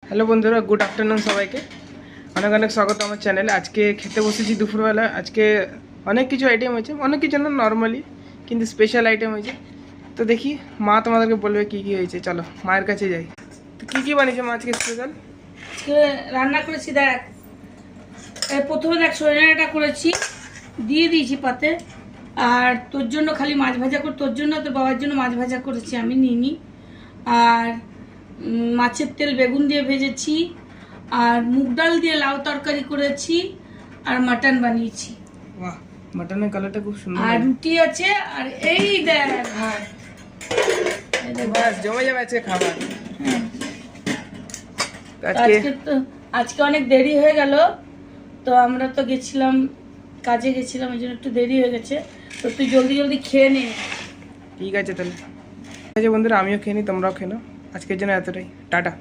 Hello বন্ধুরা, good afternoon সবাইকে। অনেক অনেক স্বাগত আমার চ্যানেলে। আজকে খেতে বসেছি দুপুরবেলা। আজকে অনেক কিছু আইটেম হয়েছে, অনেক কিছু না নর্মালি, কিন্তু স্পেশাল আইটেম হয়েছে। তো দেখি মা তোমাদেরকে বলবে কী কী হয়েছে। চলো মায়ের কাছে যাই। তো কী কী বানিয়েছে মা আজকে স্পেশাল? আজকে রান্না করেছি, দেখ প্রথমে দেখ সজনাটা করেছি, দিয়ে দিয়েছি পাতে। আর তোর জন্য খালি মাছ ভাজা করে, তোর জন্য তোর বাবার জন্য মাছ ভাজা করেছি, আমি নিইনি। আর মাছের তেল বেগুন দিয়ে ভেজেছি, আর মুগ ডাল দিয়ে লাউ তরকারি করেছি, আর মাটন বানিয়েছি। বাহ, মাটনের কালারটা খুব সুন্দর। আর রুটি আছে, আর এই দেখ ভাত। বাস জমে যাবে আজকে খাবার। আজকে অনেক দেরি হয়ে গেল, তো আমরা তো গেছিলাম, কাজে গেছিলাম, এই জন্য একটু দেরি হয়ে গেছে। তো তুই জলদি জলদি খেয়ে নে। ঠিক আছে তাহলে। ঠিক আছে বন্ধুরা, আমিও খেয়ে নিই, তোমরাও খেয়ে নাও। আজকের জন্য এতটাই, টাটা।